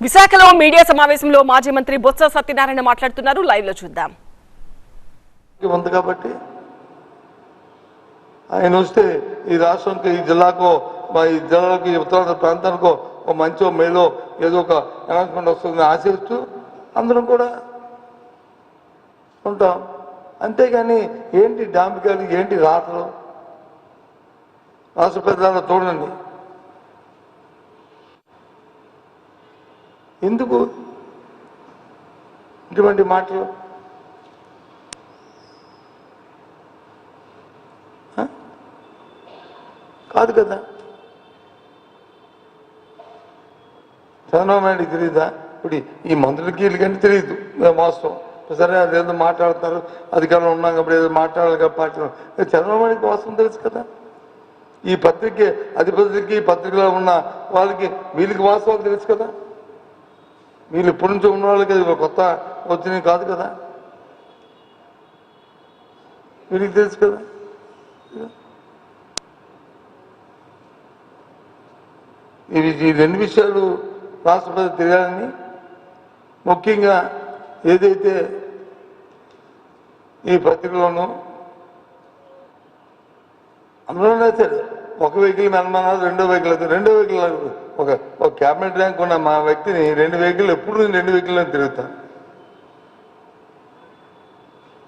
విశాఖలో మీడియా సమావేశంలో మాజీ మంత్రి బొత్స సత్యనారాయణ మాట్లాడుతున్నారు. లైవ్ లో చూద్దాం. ఉంది కాబట్టి ఆయన వస్తే ఈ రాష్ట్రానికి ఈ జిల్లాకో ఈ జిల్లాకి ఉత్తరాంధ్ర ప్రాంతానికో ఒక మంచో మేలో ఏదో ఒక అనౌన్స్మెంట్ వస్తుందని ఆశిస్తూ అందరం కూడా ఉంటాం. అంతేగాని ఏంటి డాంబికాలు, ఏంటి రాతలు, రాష్ట్ర ప్రజలను చూడండి. ఎందుకు ఇటువంటి మాటలు? కాదు కదా. చంద్రబాబు నాయుడికి తెలియదా? ఇప్పుడు ఈ మంత్రులకి వీళ్ళకంటే తెలియదు వాస్తవం. సరే అదేదో మాట్లాడుతున్నారు, అధికారంలో ఉన్నాం కాబట్టి ఏదో మాట్లాడాలి కాబట్టి చంద్రబాబు నాయుడికి వాస్తవం తెలుసు కదా. ఈ పత్రిక అధిపతులకి పత్రికలో ఉన్న వాళ్ళకి వీళ్ళకి వాస్తవాలు తెలుసు కదా. వీళ్ళు ఇప్పటి నుంచి ఉన్న వాళ్ళకి కొత్త వచ్చినవి కాదు కదా, వీళ్ళకి తెలుసు కదా. ఈ రెండు విషయాలు రాష్ట్రపతి తెలియాలని, ముఖ్యంగా ఏదైతే ఈ పత్రికలోనూ అందులోనే సరే ఒక వెహికల్ మెనమన్నారు, రెండో వెహికల్ ఒక క్యాబినెట్ ర్యాంక్ ఉన్న మా వ్యక్తిని రెండు వెహికల్ ఎప్పుడు నేను రెండు వెహికల్లో తిరుగుతాను.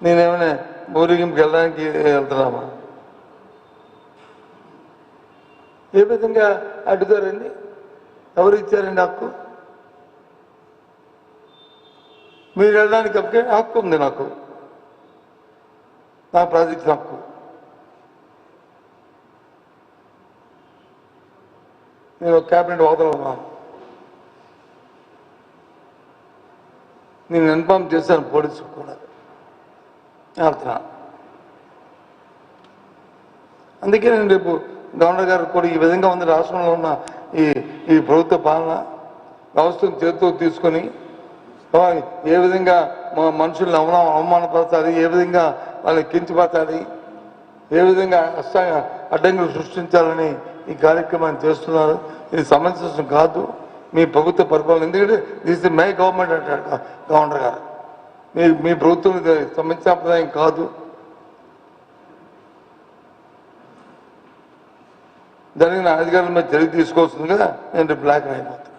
నేనేమైనా ఊరేగింపుకి వెళ్ళడానికి వెళ్తున్నామా? ఏ విధంగా అడ్డుతారండి? ఎవరు ఇచ్చారండి హక్కు? మీరు వెళ్ళడానికి హక్కు ఉంది, నాకు ప్రాజెక్ట్ హక్కు. నేను క్యాబినెట్ హోదాలో ఉన్నాను. నేను ఇన్ఫార్మ్ చేశాను పోలీసుకు కూడా వెళ్తున్నా. అందుకే నేను రేపు గవర్నర్ గారు కూడా ఈ విధంగా ఉంది రాష్ట్రంలో ఉన్న ఈ ప్రభుత్వ పాలన వ్యవస్థను చేతితో తీసుకొని ఏ విధంగా మనుషుల్ని అవమానపరచాలి, ఏ విధంగా వాళ్ళని కించపరచాలి, ఏ విధంగా అడ్డంకులు సృష్టించాలని ఈ కార్యక్రమాన్ని చేస్తున్నారు. ఇది సమంజసం కాదు మీ ప్రభుత్వ పరిపాలన. ఎందుకంటే దిస్ మై గవర్నమెంట్ అంటాడు గవర్నర్ గారు. మీ ప్రభుత్వం సంప్రదాయం కాదు. జరిగిన అధికారుల మీద చర్య తీసుకోవాల్సిందిగా నేను బ్లాక్ అయిపోతున్నాను.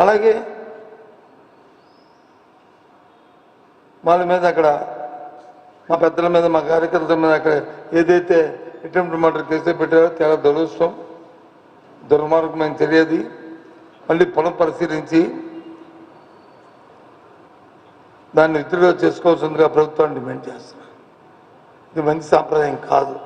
అలాగే వాళ్ళ మీద అక్కడ మా పెద్దల మీద, మా కార్యకర్తల మీద అక్కడ ఏదైతే అటెంప్ట్ మర్డర్ కేసు పెట్టారో చాలా దురదృష్టం, దుర్మార్గమైన చర్యది. మళ్ళీ పునఃపరిశీలించి దాన్ని విత్డ్రా చేసుకోవాల్సిందిగా ప్రభుత్వాన్ని డిమాండ్ చేస్తున్నాను. ఇది మంచి సాంప్రదాయం కాదు.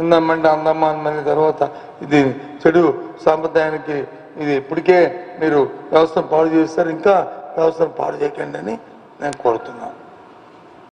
ఉందామంటే అందమ్మా అని తర్వాత ఇది చెడు సాంప్రదాయానికి ఇది ఇప్పటికే మీరు వ్యవస్థను పాడు చేస్తారు, ఇంకా వ్యవస్థను పాడు చేయకండి అని నేను కోరుతున్నాను.